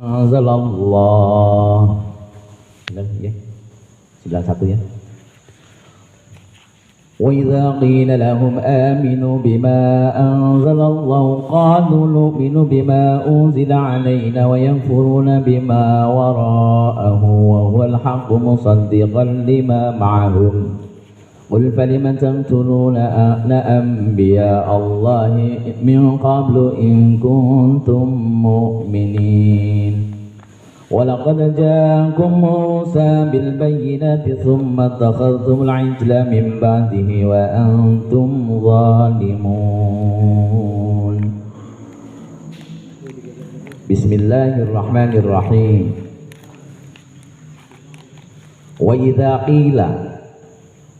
anzalallah. Benar ya? 91 ya. وَإِذَا قِيلَ لَهُمْ آمِنُوا بِمَا أَنزَلَ اللَّهُ قَالُوا نُؤْمِنُ بِمَا أُنزِلَ عَلَيْنَا وَيَكْفُرُونَ بِمَا وَرَاءَهُ وَهُوَ الْحَقُّ مُصَدِّقًا لِمَا مَعَهُمْ قُلْ فَلِمَ تَقْتُلُونَ أَنْبِيَاءَ اللَّهِ مِنْ قَبْلُ إِنْ كُنْتُمْ مُؤْمِنِينَ وَلَقَدْ جَاءَكُمْ مُوسَى بِالْبَيِّنَاتِ ثُمَّ اتَّخَذْتُمُ الْعِجْلَ مِنْ بَعْدِهِ وَأَنْتُمْ ظَالِمُونَ. Bismillahirrahmanirrahim. Wa idza qila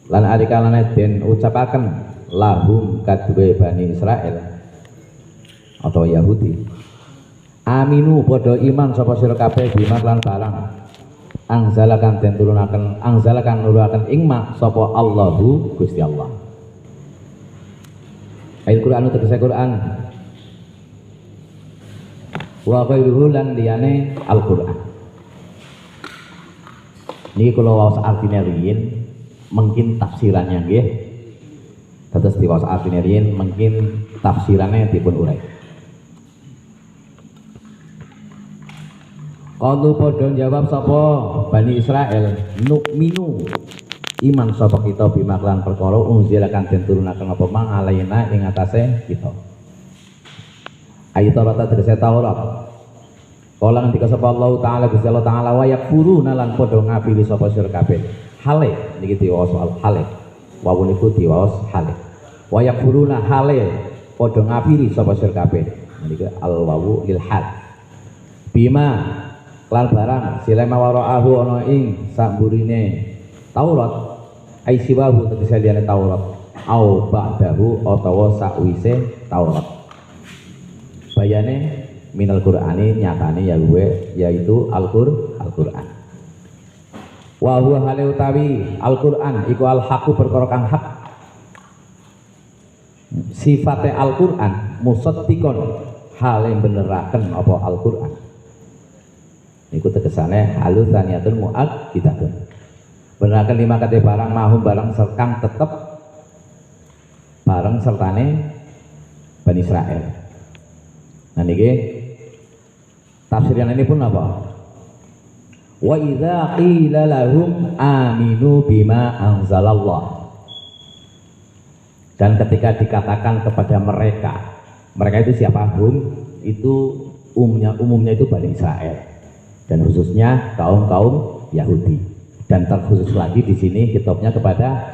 lan ari kalane den ucapaken lahum kadue Bani Israel atau Yahudi, aminu padha iman sapa sira kabeh bima lan barang angzalakan den turunaken angzalakan nurunaken ing mak sapa Allahu Gusti Allah. Al-Qur'an tegese Qur'an wa ghairuhu lan liyane Al-Qur'an. Niki kula waos artine riyin mungkin tafsirannya nggih. Terus diwaos artine riyin mungkin tafsirannya dipun urai. Qalu padha jawab sapa Bani Israel, nu'minu iman sapa kita bimaklan perkara unzilakan den turunaken apa mang alaina ing atase kita. Ayat Taurat tegese Taurat. Kala ngendika sapa Allah taala Gusti Allah taala wa yakfuruna lan padha ngapili sapa sira kabeh. Hale niki diwaos soal hale. Wawun iku diwaos hale. Wa yakfuruna hale padha ngapili sapa sira kabeh. Niki al wawu lil hal. Bima lan barang silema waraahu ana ing samburine Taurat ai siwahu tegese liyane Taurat au ba'dahu utawa sakwise Taurat bayane minal Qur'ani nyatane ya gue yaitu Al-Qur'an wa huwa hale utawi Al-Qur'an iku al-haqu perkara kang hak sifate Al-Qur'an musaddiqon hale beneraken apa Al-Qur'an iku tegesane halusaniatun mu'akkidatun beneraken lima kate barang mahum barang serkang tetep bareng sertane Bani Israel. Nah niki tafsiran ini pun apa? Wa idza qila lahum aminu bima anzalallah. Dan ketika dikatakan kepada mereka itu siapa? Hum itu umumnya itu Bani Israel. Dan khususnya kaum Yahudi, dan terkhusus lagi di sini kitabnya kepada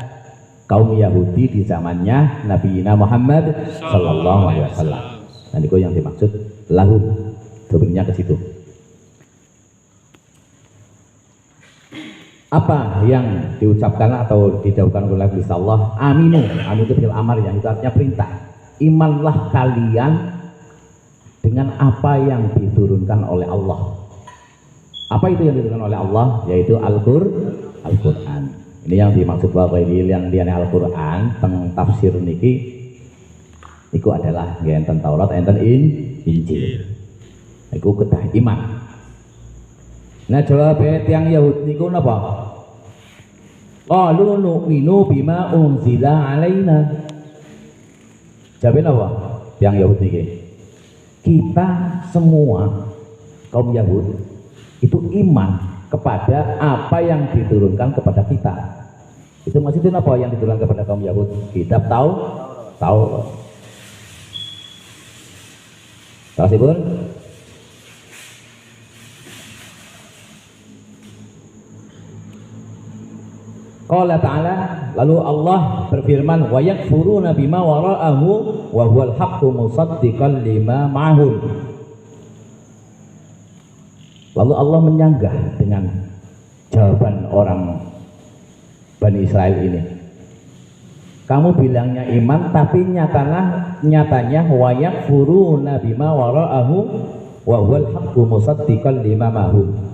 kaum Yahudi di zamannya Nabi Muhammad Sallallahu Alaihi Wasallam. Dan itu yang dimaksud lahum, dominnya ke situ. Apa yang diucapkan atau didaukan oleh Gusti Allah? Aminu, aminu itu fil amar yang itu artinya perintah. Imanlah kalian dengan apa yang diturunkan oleh Allah. Apa itu yang diturunkan oleh Allah? Yaitu Al-Qur'an. Ini yang dimaksud bahwa ini yang diane Al-Qur'an teng tafsir niki itu adalah enten Taurat, enten Injil. Iku kedah iman. Nah jawab tiang Yahudi niku napa? Qalu nu'minu bima unzila alaina. Jawabin apa? Tiang Yahudi niki. Kita semua kaum Yahudi itu iman kepada apa yang diturunkan kepada kita. Itu maksudnya apa yang diturunkan kepada kaum Yahudi? Kitab Taurat. Terus Ibu? Qala ta'ala, lalu Allah berfirman wa yakfuruna bima wara'ahu wa huwal haqqu musaddiqan lima ma'hum. Lalu Allah menyanggah dengan jawaban orang Bani Israel ini. Kamu bilangnya iman tapi nyatanya wa yakfuruna bima wara'ahu wa huwal haqqu musaddiqan lima ma'hum.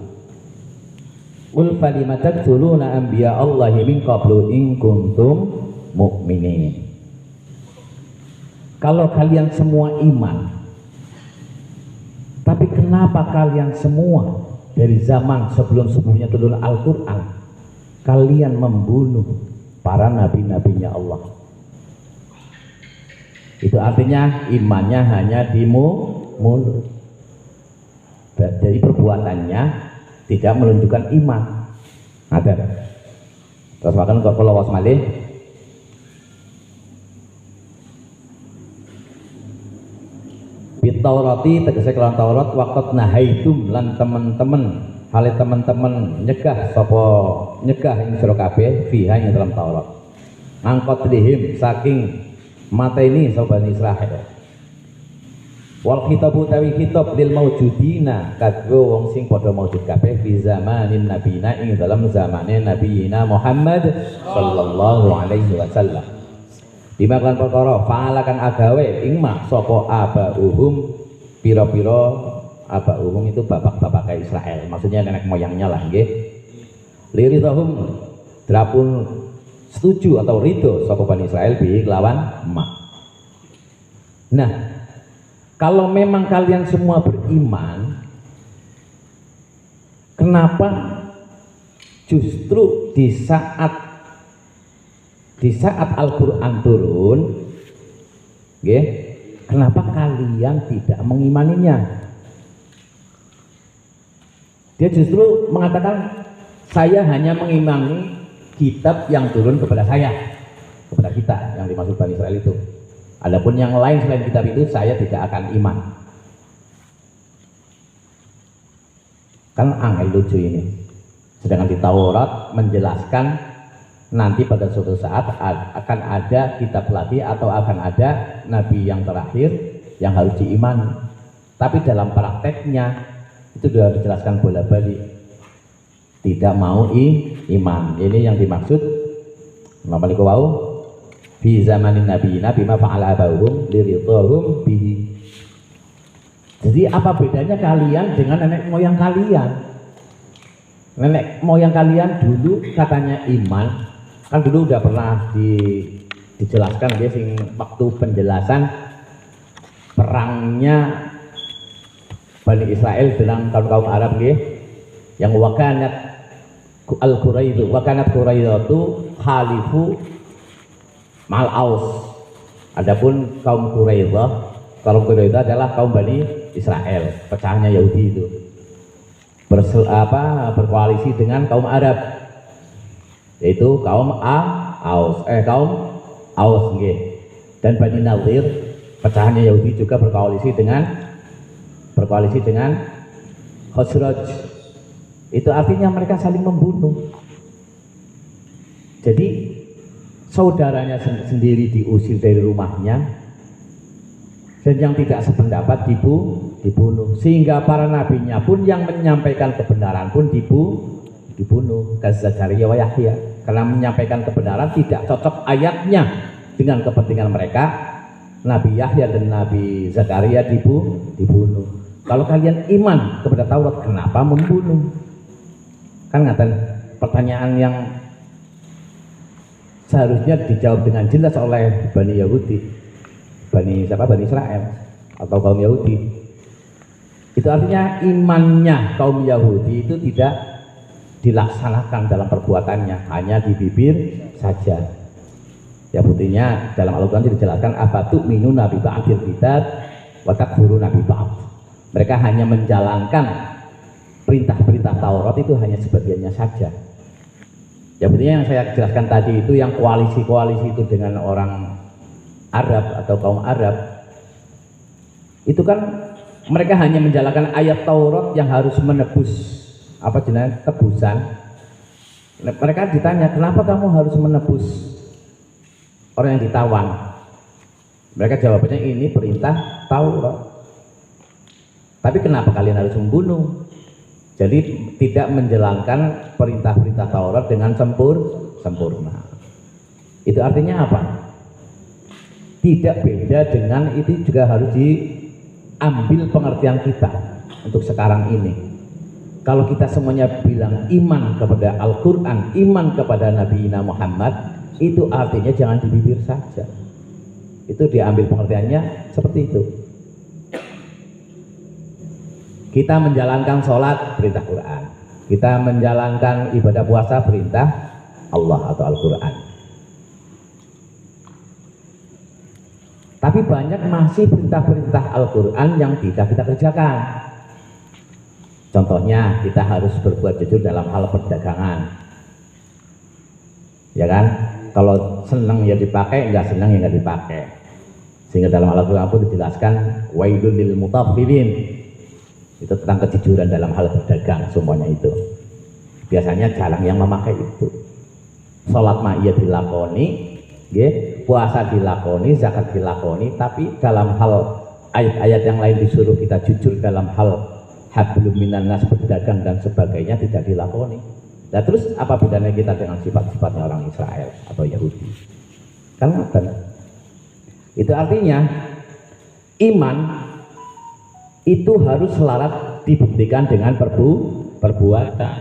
Qul falima taqtuluna anbiya Allahi min qablu in kuntum mu'minin. Kalau kalian semua iman Tapi kenapa kalian semua dari zaman sebelum-sebelumnya turun Al-Quran, kalian membunuh para nabi-nabinya Allah? Itu artinya imannya hanya di mulut. Dari perbuatannya tidak menunjukkan iman. Ada. Terus bahkan kalau was malih Taurati tegese kelawan Taurat waqt nahaitum lan teman-teman hale teman-teman nyegah sapa nyegah ing sira kabeh fiha ing dalam Taurat angkot lihim saking mateni sapa Bani Israil wal khitabu tawi khitab lil maujudina kadgo wong sing padha maujud kabeh fi zamanin nabina ing dalam zamane nabiyina Muhammad sallallahu alaihi wasallam dimakan perkara fa'ala kang agawe ing mak sapa abauhum pira-pira abauhum itu bapak-bapak Israel, maksudnya nenek moyangnya lah nggih. Liridhum drapun setuju atau ridho sapa Bani Israel bi kelawan mak. Nah, kalau memang kalian semua beriman, kenapa justru di saat Al-Quran turun, okay, kenapa kalian tidak mengimaninya? Dia justru mengatakan, saya hanya mengimani kitab yang turun kepada saya, kepada kita, yang dimaksud Bani Israel itu. Adapun yang lain selain kitab itu, saya tidak akan iman. Kan angel lucu ini. Sedangkan di Taurat menjelaskan nanti pada suatu saat akan ada kitab lagi atau akan ada nabi yang terakhir yang harus diimani. Tapi dalam prakteknya itu sudah dijelaskan bola-balik, tidak mau iman. Ini yang dimaksud Maliku wau fi zamanin nabiyina bima fa'ala abahum liridhahum bihi. Jadi apa bedanya kalian dengan nenek moyang kalian? Nenek moyang kalian dulu katanya iman, kan dulu udah pernah dijelaskan dia sing waktu penjelasan perangnya Bani Israel dengan kaum Arab nggih, yang wakanat al-Quraidu wakanat Quraidatu khalifu mal aus. Adapun kaum Quraidah adalah kaum Bani Israel, pecahannya Yahudi itu. Berkoalisi dengan kaum Arab, yaitu kaum kaum Aus nggih. Dan Bani Nadir pecahannya Yahudi juga berkoalisi dengan Khosraj. Itu artinya mereka saling membunuh. Jadi saudaranya sendiri diusir dari rumahnya, dan yang tidak sependapat dibunuh. Sehingga para nabinya pun yang menyampaikan kebenaran pun dibunuh. Zakaria wa Yahya, karena menyampaikan kebenaran tidak cocok ayatnya dengan kepentingan mereka. Nabi Yahya dan Nabi Zakaria dibunuh. Kalau kalian iman kepada Taurat, kenapa membunuh? Kan ngatain pertanyaan yang seharusnya dijawab dengan jelas oleh Bani Yahudi, Bani Israel atau kaum Yahudi. Itu artinya imannya kaum Yahudi itu tidak dilaksanakan dalam perbuatannya, hanya di bibir saja. Ya buktinya dalam Al-Quran dijelaskan afatu minu nabi ba'dil kitab wa takfuru nabi ba'd. Mereka hanya menjalankan perintah-perintah Taurat itu hanya sebagiannya saja. Ya buktinya yang saya jelaskan tadi itu, yang koalisi-koalisi itu dengan orang Arab atau kaum Arab, itu kan mereka hanya menjalankan ayat Taurat yang harus menebus tebusan. Mereka ditanya, kenapa kamu harus menebus orang yang ditawan? Mereka jawabannya, ini perintah Taurat. Tapi kenapa kalian harus membunuh? Jadi tidak menjalankan perintah-perintah Taurat dengan sempurna. Itu artinya apa? Tidak beda dengan itu, juga harus diambil pengertian kita untuk sekarang ini. Kalau kita semuanya bilang iman kepada Al-Quran, iman kepada Nabi Muhammad, itu artinya jangan di bibir saja. Itu diambil pengertiannya seperti itu. Kita menjalankan sholat, perintah Quran. Kita menjalankan ibadah puasa, perintah Allah atau Al-Quran. Tapi banyak masih perintah-perintah Al-Quran yang tidak kita kerjakan. Contohnya, kita harus berbuat jujur dalam hal perdagangan. Ya kan? Kalau senang ya dipakai, nggak senang ya nggak dipakai. Sehingga dalam Al-Quran pun dijelaskan wailul lil mutaffifin. Itu tentang kejujuran dalam hal berdagang, semuanya itu. Biasanya jarang yang memakai itu. Sholat ma'iyah dilakoni, puasa dilakoni, zakat dilakoni, tapi dalam hal ayat-ayat yang lain disuruh kita jujur dalam hal hablum minan nas, berdagang dan sebagainya tidak dilakoni. Nah terus apa bedanya kita dengan sifat-sifatnya orang Israel atau Yahudi? Kan itu artinya iman itu harus selaras dibuktikan dengan perbuatan.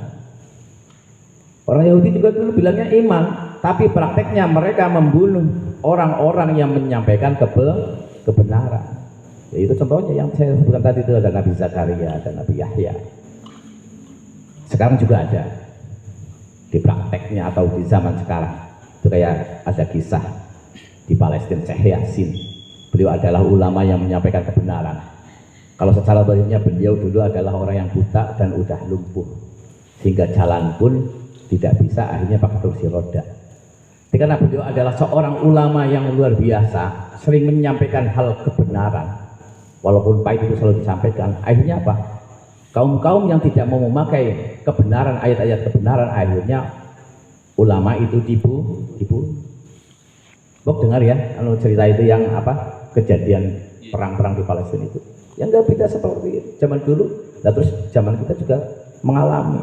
Orang Yahudi juga dulu bilangnya iman, tapi prakteknya mereka membunuh orang-orang yang menyampaikan kebenaran. Ya, itu contohnya yang saya sebutkan tadi, itu ada Nabi Zakaria, ada Nabi Yahya. Sekarang juga ada di prakteknya atau di zaman sekarang. Itu kayak ada kisah di Palestina, Syekh Yasin. Beliau adalah ulama yang menyampaikan kebenaran. Kalau secara zahirnya beliau dulu adalah orang yang buta dan udah lumpuh, sehingga jalan pun tidak bisa, akhirnya pakai kursi roda. Karena beliau adalah seorang ulama yang luar biasa, sering menyampaikan hal kebenaran, walaupun pahit itu selalu disampaikan. Akhirnya apa? Kaum-kaum yang tidak mau memakai kebenaran, ayat-ayat kebenaran, akhirnya ulama itu dibunuh. Bok dengar ya, cerita itu yang apa? Kejadian perang-perang di Palestina itu. Yang nggak beda seperti zaman dulu, nah terus zaman kita juga mengalami.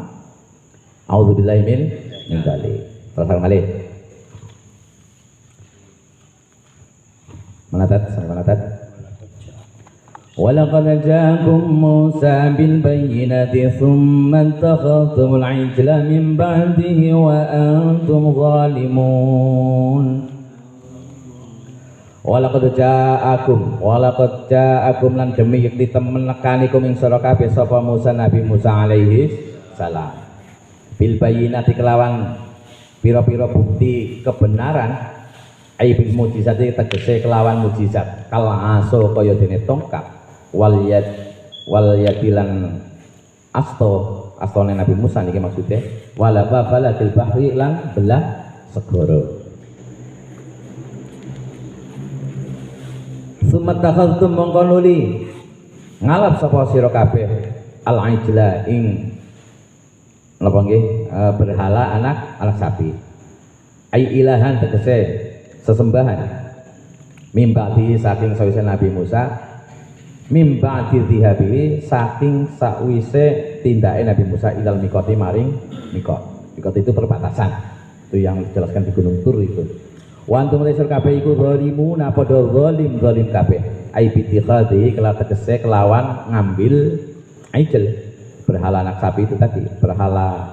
A'udzubillahi min dzalik. Terus kali. Manatat. Walaqad ja'akum Musa bil bayyinati thumma ittakhadhtumul 'ijla min ba'dihi wa antum zalimun. Walaqad ja'akum lan demi yakti temen nekanikum ing sira kabeh sapa Musa, Nabi Musa alaihi salam, bil bayyinati kelawan pira-pira bukti kebenaran, aibil mujizat tegese kelawan mujizat, kal aso kaya dene tongkat, wal yadilan astone Nabi Musa niki maksudnya, wala baladil bahri lan belah segara. Sumatakhadtum mongko nuli ngalap sapa sira kabeh al-ijla ing napa nggih berhala anak sapi. Ai ilahan tegese sesembahan mimba di saking sawise Nabi Musa, mimba dihabi saking sakwise tindake Nabi Musa ilal mikoti maring mikot. Mikot itu perbatasan. Itu yang dijelaskan di Gunung Tur itu. Wa antum laisal kabeh iku zalimun padha zalim kabeh. Ai bitikhadi kala tegese kelawan ngambil ijl berhala anak sapi itu tadi. Berhala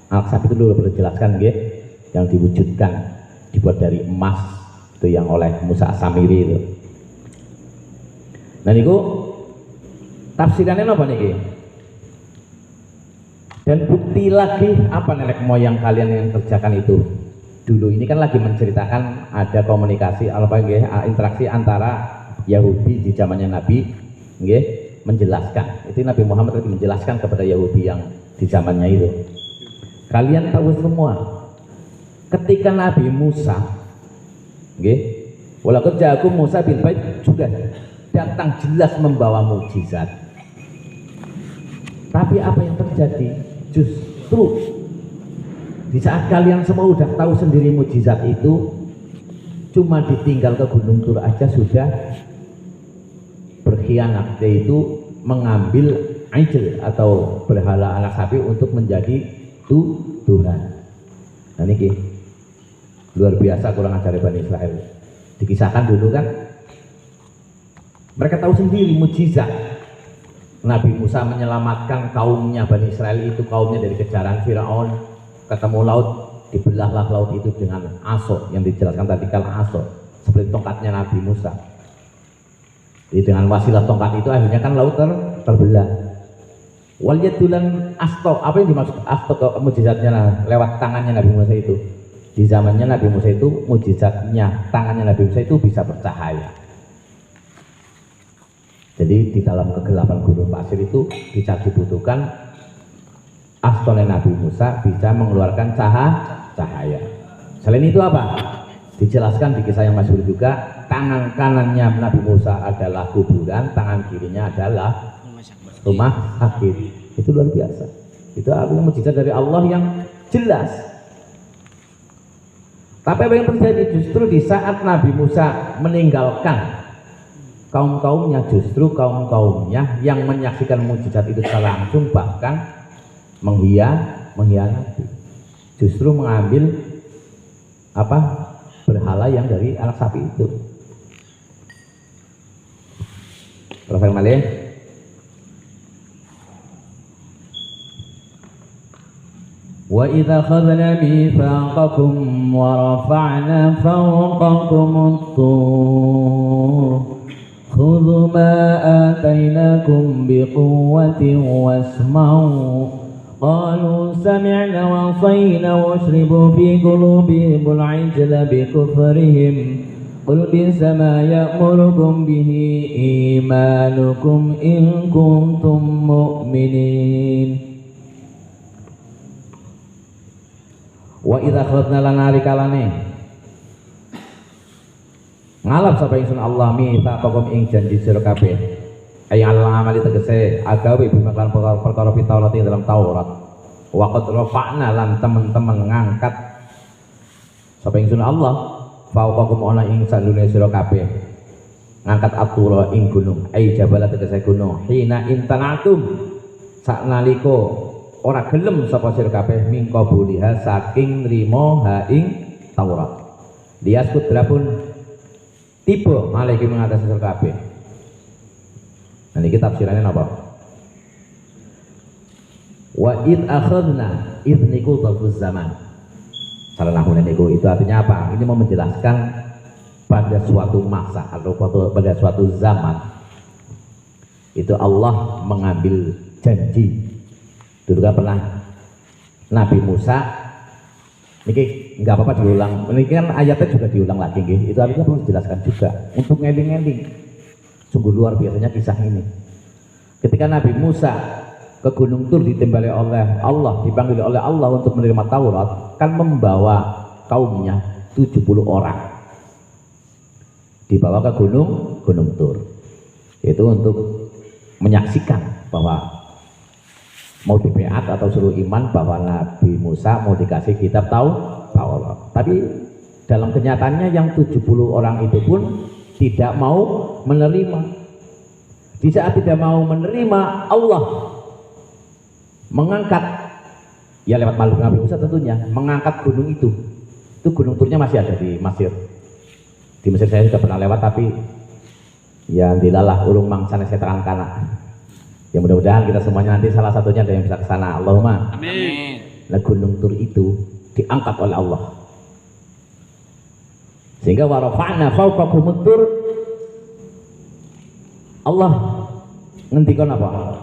anak sapi itu dulu perlu dijelaskan nggih, yang diwujudkan dibuat dari emas itu yang oleh Musa As-Samiri itu. Nah niku tafsirannya apa niki? Dan bukti lagi apa nenek moyang kalian yang kerjakan itu? Dulu ini kan lagi menceritakan ada komunikasi interaksi antara Yahudi di zamannya Nabi, menjelaskan. Itu Nabi Muhammad lagi menjelaskan kepada Yahudi yang di zamannya itu. Kalian tahu semua, ketika Nabi Musa, walaupun ja'akum Musa bil bait juga datang jelas membawa mukjizat. Tapi apa yang terjadi? Justru di saat kalian semua udah tahu sendiri mukjizat itu, cuma ditinggal ke Gunung Tur aja sudah berkhianat, yaitu mengambil ijl atau berhala anak sapi untuk menjadi Tuhan. Nah ini luar biasa kurang ajar Bani Israel. Dikisahkan dulu kan, mereka tahu sendiri mukjizat Nabi Musa menyelamatkan kaumnya Bani Israel itu, kaumnya dari kejaran Firaun. Ketemu laut, dibelahlah laut itu dengan aso yang dijelaskan tadi, kal aso seperti tongkatnya Nabi Musa. Jadi dengan wasilah tongkat itu akhirnya kan laut terbelah. Wal yadulan asto, apa yang dimaksud asto mujizatnya lewat tangannya Nabi Musa itu? Di zamannya Nabi Musa itu mujizatnya tangannya Nabi Musa itu bisa bercahaya. Jadi di dalam kegelapan gurun pasir itu bisa dibutuhkan astone Nabi Musa bisa mengeluarkan cahaya. Selain itu apa? Dijelaskan di kisah yang masyhur juga, tangan kanannya Nabi Musa adalah kuburan, tangan kirinya adalah rumah sakit. Itu luar biasa. Itu artinya mujizat dari Allah yang jelas. Tapi apa yang terjadi justru di saat Nabi Musa meninggalkan kaum-kaumnya, justru kaum-kaumnya yang menyaksikan mujizat itu secara langsung bahkan mengkhianati. Justru mengambil berhala yang dari anak sapi itu. Profil Malih. Wa idza akhadna mitsaqakum wa rafa'na fawqakum at-tur khudhu ma atainakum biquwwatin wasma'u qalu sami'na wa 'asayna wa ushribu fi qulubihim al-'ijla bi kufrihim qul bisa ma ya'murukum bihi imanukum in kuntum mu'minin. Wa idza khalaqna lana rikalane ngalap sapa ingsun Allah mitsaqakum ing janji sira kabeh ay Allah amali tegese agawe bimaklan perkara pitaurat ing dalam Taurat wa qad rafa'na lan temen-temen ngangkat sapa ingsun Allah fauqakum ana ing sandune sira kabeh ngangkat atura ing gunung ay jabal tegese gunung hina intanatum saknaliko ora gelem sapa sira kabeh mingko buliha saking nrimo ha ing Taurat. Lias kudrapun tiba malih mengatasi sira kabeh. Nah niki tafsirannya napa? Wa id akhadna id niku dzarfuz zaman. Salah nahune niku itu artinya apa? Ini mau menjelaskan pada suatu masa atau pada suatu zaman itu Allah mengambil janji. Dulu kan pernah Nabi Musa, ini nggak apa-apa diulang, ini kan ayatnya juga diulang lagi, itu artinya perlu dijelaskan juga untuk ngeling-ngeling. Sungguh luar biasanya kisah ini. Ketika Nabi Musa ke Gunung Tur ditembali oleh Allah, dipanggil oleh Allah untuk menerima Taurat, kan membawa kaumnya 70 orang, dibawa ke Gunung Tur, itu untuk menyaksikan bahwa mau dibeat atau suruh iman bahwa Nabi Musa mau dikasih kitab Taurat. Tapi dalam kenyataannya yang 70 orang itu pun tidak mau menerima. Di saat tidak mau menerima, Allah mengangkat, ya lewat makhluk Nabi Musa tentunya, mengangkat gunung itu. Itu gunung Turnya masih ada di Mesir. Di Mesir saya sudah pernah lewat, tapi ya dilalah urung mangsane setangan kanak. Ya mudah-mudahan kita semuanya nanti salah satunya ada yang bisa ke sana. Allahumma amin. Nah gunung Tur itu diangkat oleh Allah. Sehingga wa rafa'na fawqakum at-tur. Allah ngendikan apa?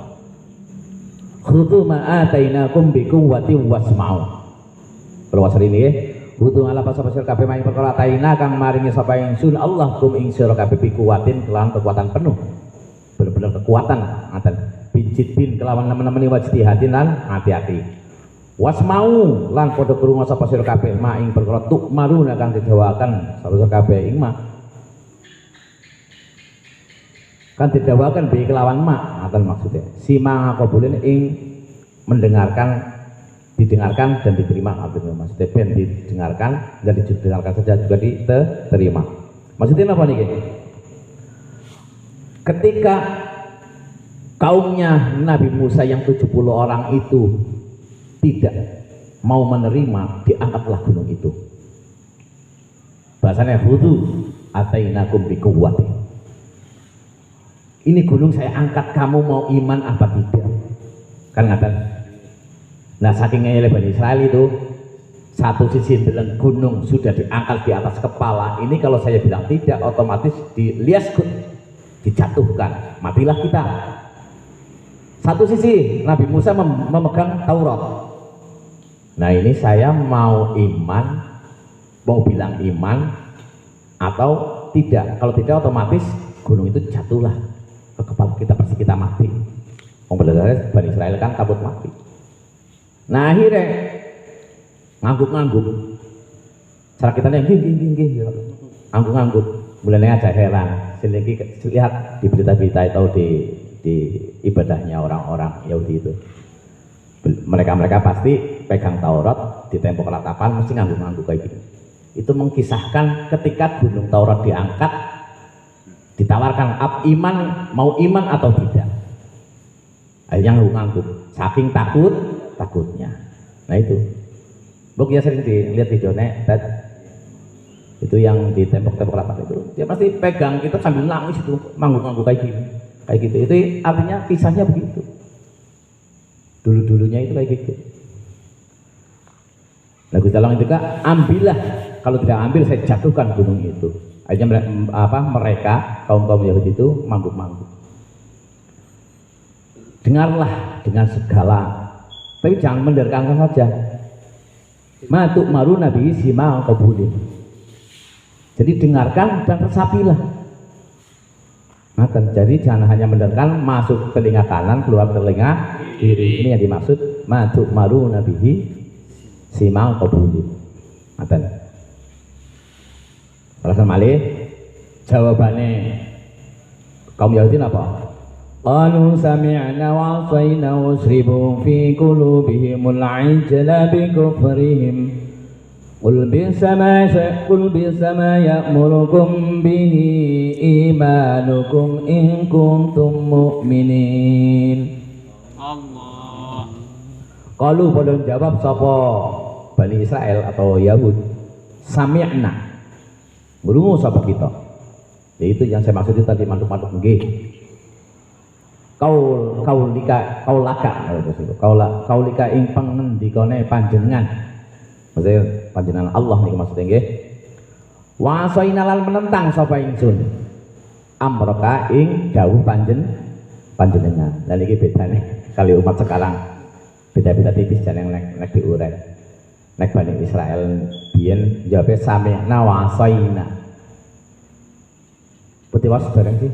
Khudhu ma atainakum bi quwwatin wasma'u. Perwasar ini ya. Khudhu ala pasal-pasal kabeh maing perkara ataina kang maringi sapa ingsun Allah kum ing sira kabeh bi quwwatin kelawan kekuatan penuh. Benar-benar kekuatan ngaten. Bijit bin kelawan nemen-nemen wajtihadin lan hati-hati. Wasmau lan padha krungu sapa sira kabeh ma ing perkara tuk maruna kang didawakan sira kabeh ing ma. Kan didawakan bi kelawan ma, ngaten maksudnya. Sima qabulin ing didengarkan dan diterima, artinya maksudnya ben didengarkan dan didengarkan saja juga diterima. Maksudnya apa nih? Ketika kaumnya Nabi Musa yang 70 orang itu tidak mau menerima, diangkatlah gunung itu. Bahasanya khudhu atainakum biquwwatin. Ini gunung saya angkat, kamu mau iman apa tidak? Kan ngaten. Nah saking ngeyele Bani Israel itu, satu sisi bilang gunung sudah diangkat di atas kepala, ini kalau saya bilang tidak, otomatis diliaskut, dijatuhkan, matilah kita. Satu sisi Nabi Musa memegang Taurat. Nah ini saya mau iman, mau bilang iman atau tidak. Kalau tidak otomatis gunung itu jatuhlah ke kepala kita, pasti kita mati. Wong belajar Bani Israel kan takut mati. Nah akhirnya ngangguk-ngangguk. Cara kita nih gini, ngangguk-ngangguk. Mulanya aja heran. Siliki lihat di berita-berita itu di ibadahnya orang-orang Yahudi itu. Mereka pasti pegang Taurat di tembok ratapan mesti ngangguk-ngangguk kayak gitu. Itu mengisahkan ketika gunung Taurat diangkat, ditawarkan iman, mau iman atau tidak. Akhirnya ngangguk, saking takutnya. Nah itu, Buk ya sering dilihat videonya, itu yang di tembok-tembok rapat itu, dia pasti pegang kita sambil nangis itu, ngangguk-ngangguk kayak gitu. Itu artinya kisahnya begitu. Dulu-dulunya itu kayak gitu. Nah Gusti Allah itu kan ambillah, kalau tidak ambil saya jatuhkan gunung itu. Akhirnya mereka kaum Yahudi itu mangguk-mangguk. Dengarlah dengan segala, tapi jangan mendengarkan saja. Matuk maru nabi sima kabulin. Jadi dengarkan dan resapilah. Jadi jangan hanya mendengarkan masuk telinga kanan keluar telinga kiri. Ini yang dimaksud matuk maru nabi sima kabulin. Alasan malih jawabannya kaum Yahudi apa? Qalu sami'na wa 'asayna wasribu fi qulubihimul 'ijla bi kufrihim qul bisama ya'murukum bihi imanukum in kuntum mu'minin. Allah. Qalu padha jawab sapa Bani Israel atau Yahud, sami'na, berungu sapa kita. Yaitu yang saya maksud itu tadi mantuk-mantuk nggih. Kaulika ing pangendikane panjenengan. Maksudnya panjenengan Allah niku maksudnya nggih. Wa sainalal menentang sapa ingsun. Amroka ing dawuh panjenengan. Lah niki bedane kali umat sekarang. Beda-beda tipis jan yang nek diuren. Nek Bani Israel biyen jawabe sami'na wa saina. Putih was bareng sih.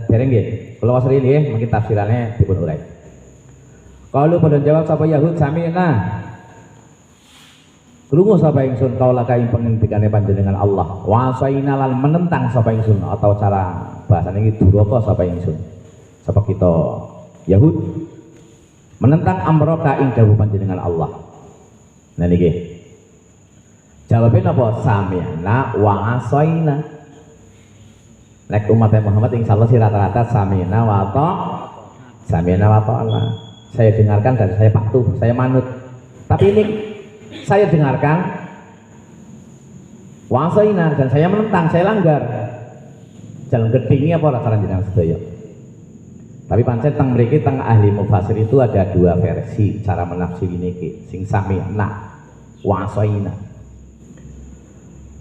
Dereng nggih. Kula wasri nggih mungkin tafsirannya dipun urai. Kalau pada jawab sapa Yahud sami'na. Krungu sapa ingsun kaulaka ing pengendikane panjenengan Allah. Wa saina lan menentang sapa ingsun atau cara bahasane iki duraka sapa ingsun. Sapa kita Yahud menentang amroka ing dawuh panjenengan Allah. Nah niki. Jawabnya apa? Sami'na wa asaina. Nek umat Muhammad insyaallah sih rata-rata sami'na wa ta'ala. Saya dengarkan dan saya patuh, saya manut. Tapi ini saya dengarkan wa asaina dan saya menentang, saya langgar. Jalan gedhingi apa ora saran jenengan sedaya. Tapi pancen teng mriki teng ahli mufasir itu ada dua versi cara menafsiri niki. Sing sami'na wa asaina.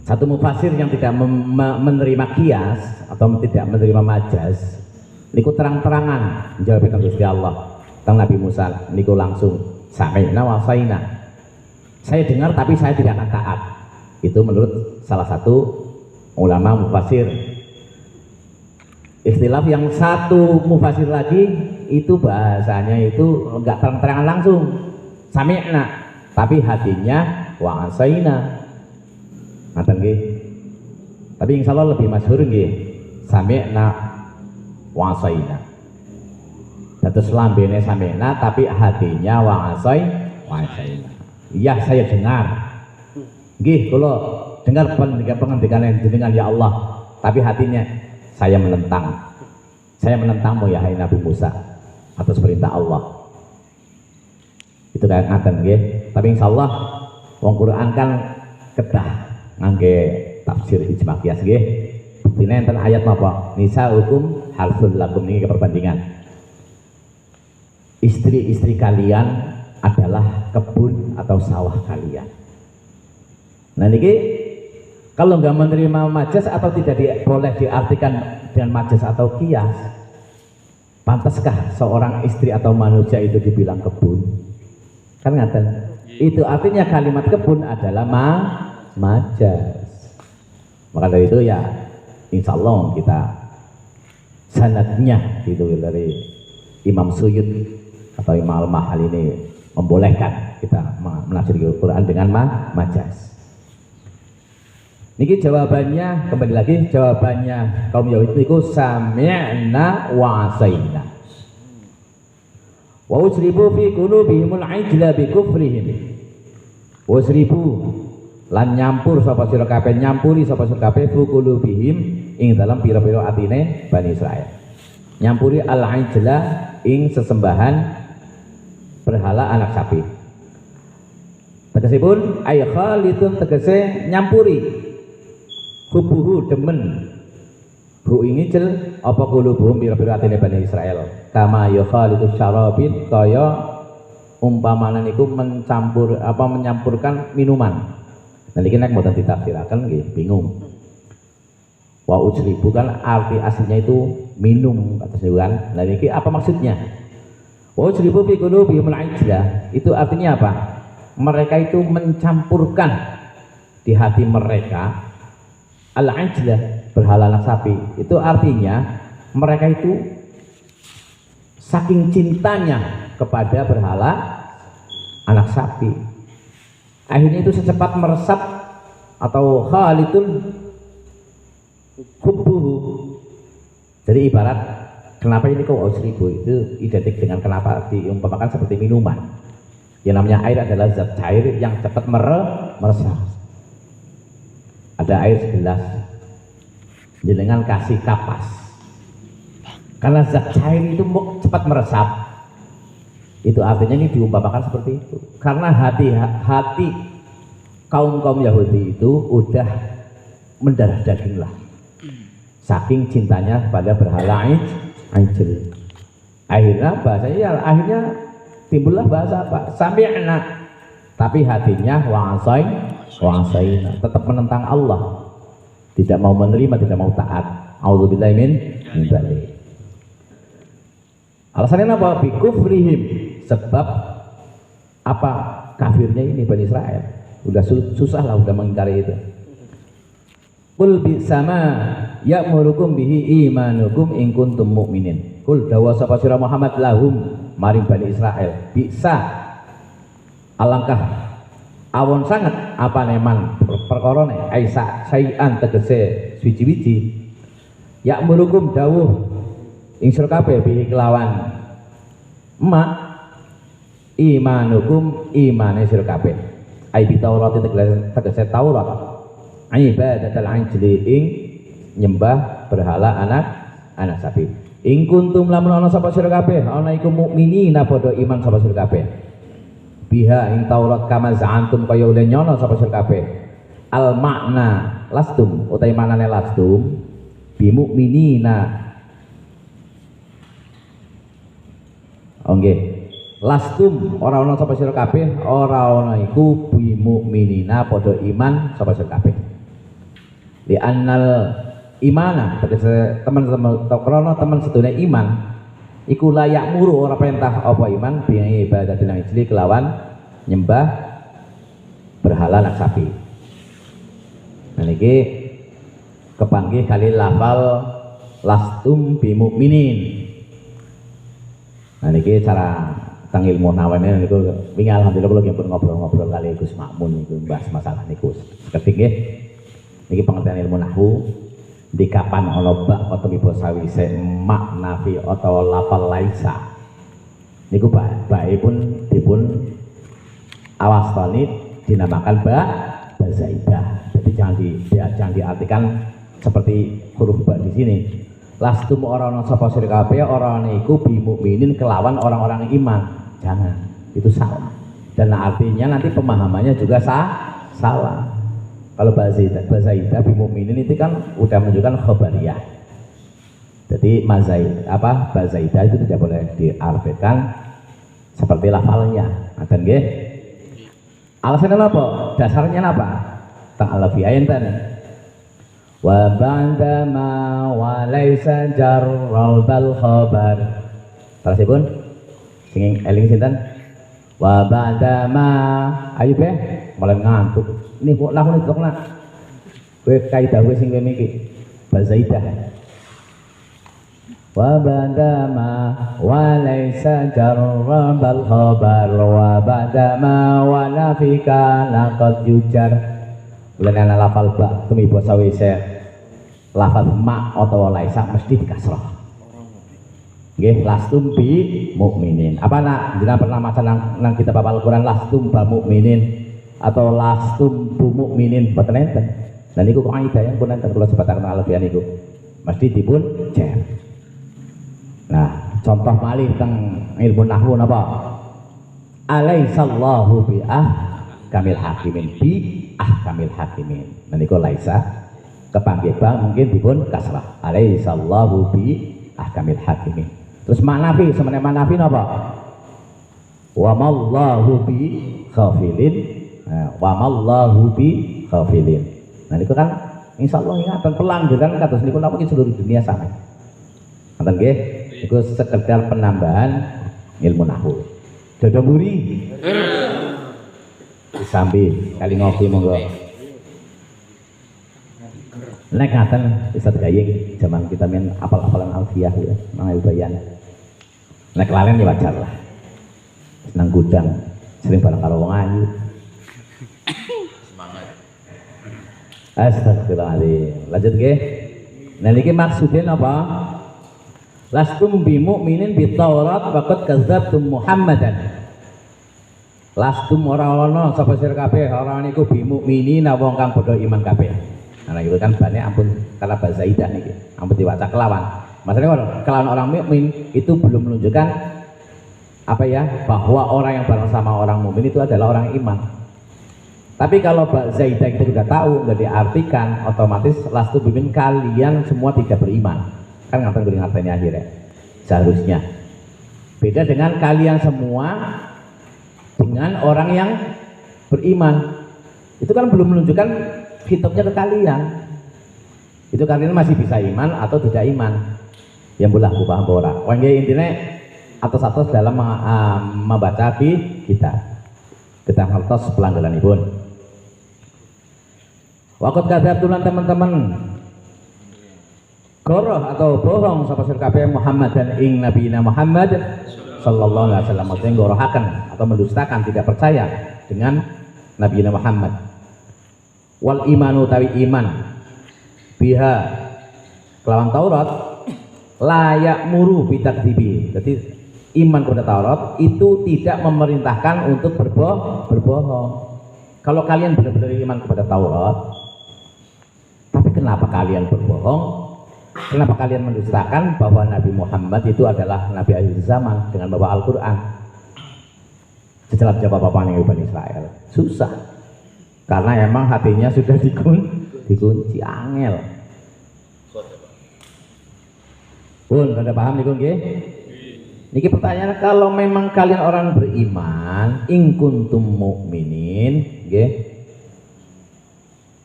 Satu mufasir yang tidak menerima kias atau tidak menerima majaz niku terang-terangan jawab Gusti Allah tentang Nabi Musa niku langsung sami'na wa asaina. Saya dengar tapi saya tidak akan taat. Itu menurut salah satu ulama mufasir. Istilah yang satu mufasir lagi itu bahasanya itu enggak terang-terangan langsung sami'na tapi hatinya wa asaina. Ngaten nggih. Tapi insyaallah lebih masyhur nggih. Sami'na wa asaina. Dados lambene sami'na tapi hatinya wa asaina. Iya saya dengar. Nggih kula dengar pengendikan jenengan ya Allah, tapi hatinya saya menentang. Saya menentangmu ya hai Nabi Musa atas perintah Allah. Itu kayak ngaten nggih. Tapi insyaallah wong Quran kan kedah ngangge tafsir ijma qiyas nggih. Buktine enten ayat napa? Nisaukum harsul lakum niki perbandingan. Istri-istri kalian adalah kebun atau sawah kalian. Nah niki kalau nggak menerima majaz atau tidak boleh diartikan dengan majaz atau qiyas, Pantaskah seorang istri atau manusia itu dibilang kebun? Kan ngaten. Itu artinya kalimat kebun adalah majas. Maka dari itu ya insya Allah kita sanadnya gitu dari Imam Suyud atau Imam Al-Mahal ini membolehkan kita menafsir Al-Quran dengan majas. Niki jawabannya, kembali lagi jawabannya kaum Yahudi itu sami'na wa asaina. Wa usribu fi qulubihimul ijla bi kufrihim. Wa usribu lan nyampur sapa sira kabeh, nyampuri sapa sira kabeh fi qulubihim ing dalam pira-pira atine Bani Israil. Nyampuri al-ijla ing sesembahan berhala anak sapi. Tegesipun ay khalitun tegese nyampuri kubuhu demen bu ingicil apa kulubuhum pira-pira atine Bani Israel kama yukhalitu syarabin kaya umpamanan iku menyampurkan minuman. Nah iki nek mboten ditafsiraken nggih bingung. Wa ujribu kan arti aslinya itu minum kata kan. Nah iki apa maksudnya? Wa ujribu fi qulubihim al-ijla itu artinya apa? Mereka itu mencampurkan di hati mereka al-ijlah berhala anak sapi. Itu artinya mereka itu saking cintanya kepada berhala anak sapi, akhirnya itu secepat meresap atau khalitun hubbuhu. Jadi ibarat kenapa ini kok usribu itu identik dengan kenapa diumpamakan seperti minuman. Yang namanya air adalah zat cair yang cepat meresap. Ada air segelas, jenengan kasih kapas, karena zat cair itu cepat meresap. Itu artinya ini diumpamakan seperti itu. Karena hati kaum Yahudi itu udah mendarah daging lah, saking cintanya pada berhala ijl. Akhirnya timbullah bahasa apa? Sami'na, tapi hatinya wa'asaina, tetap menentang Allah, tidak mau menerima, tidak mau taat. A'udzubillahi min dzalik. Alasannya apa? Bi kufrihim, sebab apa? Kafirnya ini Bani Israel. Udah susah lah udah mengingkari itu. Qul bi sama ya'murukum bihi imanukum in kuntum mu'minin. Qul dawa sapa sira Muhammad lahum maring Bani Israel, bisa alangkah awon sangat apa neman perkorone aisa sayan tegese suci-wici ya murukum dawuh ing sira kabeh bihi kelawan imanukum imane sira kabeh ai bi Taurat tegese Taurat ibadatul ijli ing nyembah berhala anak sapi. Ing kuntum lamun ana sapa sira kabeh ana iku mukminina padha iman sapa sira kabeh biha ing Taurat kama za'antum kaya oleh nyono sapa sira kabeh. Al makna lastum utawi manane lastum bi mukminina. Nggih. Lastum ora ana sapa sira kabeh, ora ana iku bi mukminina padha iman sapa sira kabeh. Li annal imana tegese teman-teman krana teman sedune iman iku layak muru ora perintah apa iman bi ibadatil ijli kelawan nyembah berhala anak sapi. Nah niki kepanggih kali lafal lastum bi mukminin. Nah niki cara tang ilmu nawene niku wingi alhamdulillah kula nggih ngobrol-ngobrol kali Gus Makmun niku bahas masalah niku. Seketik nggih. Niki pengertian ilmu nahwu di kapan ana bak atau ibu sawise mak nafi atau lafal laisa niku bae pun dipun awastani dinamakan ba zaidah. Jadi jangan diartikan seperti huruf ba di sini. Lastum orang sapa sira kabeh ora niku bi mukminin kelawan orang-orang iman. Jangan, itu salah. Dan artinya nanti pemahamannya juga salah. Kalau bahasa ida bi mukminin itu kan udah menunjukkan khabariyah. Jadi bahasa ida itu tidak boleh diartikan seperti lafalnya. Ada nggih? Alasannya apa? Dasarnya apa? Ta'ala fi ayatin. Wa ba'da ma wa laysa jarral bal khabar Terusipun sing eling sinten? Wa ba'dama ayo be mulai ngantuk. Ini kok laku nek nak. Kowe kaidah kowe sing kowe iki. Bazaidah. Wa ba'dama wa laisa jarra bal khabar wa ba'dama wa nafika laqad yujar. Lan ana lafal ba tumi basa wise. Lafal ma atau laisa mesti dikasrah. Nggih, lastum bi mukminin. Apa nak jenengan pernah maca nang kitab Al-Qur'an lastum ba mukminin atau lastum bu mukminin boten enten. Dan niku kaidah yang pun enten kula sebataken alfian niku. Mesti dipun cer. Nah, contoh malih teng ilmu nahwu napa? Alaisallahu bi kamil hakimin bi kamil hakimin. Nah niku laisa kepanggih bang mungkin dipun kasrah. Alaisallahu bi kamil hakimin. Terus manafi semeneh manafi napa? Wa mallahu bi ghafilin. Wa mallahu bi ghafilin. Nah niku kan insyaallah ingatan pelang kan kados niku napa seluruh dunia sama. Ngoten nggih? Iku sekedar penambahan ilmu nahwu. Dodo mburi. Disambi kali ngopi monggo. Nek ngaten Ustaz Gayeng zaman kita main apal-apalan alfiah ya, mangai bayan. Nek lalen ya wajar lah. Nang gudang sering bareng karo wong ayu. Semangat. Astagfirullahaladzim. Lanjut nggih. Nah niki maksudnya apa? Lastum bi mu'minin bi Taurat waqad kadzdzabtum Muhammadan. Lastum ora ana sapa sira kabeh ora niku bi mu'minin wong kang padha iman kabeh. Nah itu kan banyak ampun karena bahasa idah nih, ampun diwaca kelawan. Maksudnya kelawan orang mukmin itu belum menunjukkan apa ya bahwa orang yang bareng sama orang mukmin itu adalah orang iman. Tapi kalau bahasa idah kita juga tahu, nggak diartikan otomatis lastu bimin kalian semua tidak beriman. Kan ngapain gue ngerti akhirnya? Seharusnya beda dengan kalian semua dengan orang yang beriman. Itu kan belum menunjukkan hitopnya ke kalian. Itu kalian masih bisa iman atau tidak iman. Yang bolah ku paham ora. Wong intinya atos-atos dalam membaca kita. Kita ngertos pelanggaranipun. Waqat kadzabtulan teman-teman. Goroh atau bohong sapa sira kabeh Muhammad dan ing Nabi Muhammad sallallahu alaihi wasallam sing gorohaken atau mendustakan tidak percaya dengan Nabi Muhammad. Wal imanu tawi iman biha kelawan Taurat layak muru bitakdzibi. Jadi iman kepada Taurat itu tidak memerintahkan untuk berbohong. Kalau kalian benar-benar iman kepada Taurat, tapi kenapa kalian berbohong? Kenapa kalian mendustakan bahwa Nabi Muhammad itu adalah Nabi akhir zaman dengan membawa Al-Quran? Sejelas jawab-jawaban yang Bani Israel susah. Karena emang hatinya sudah dikunci angel. Pun pada paham niku nggih? Niki pertanyaan, kalau memang kalian orang beriman, in kuntum mukminin, nggih.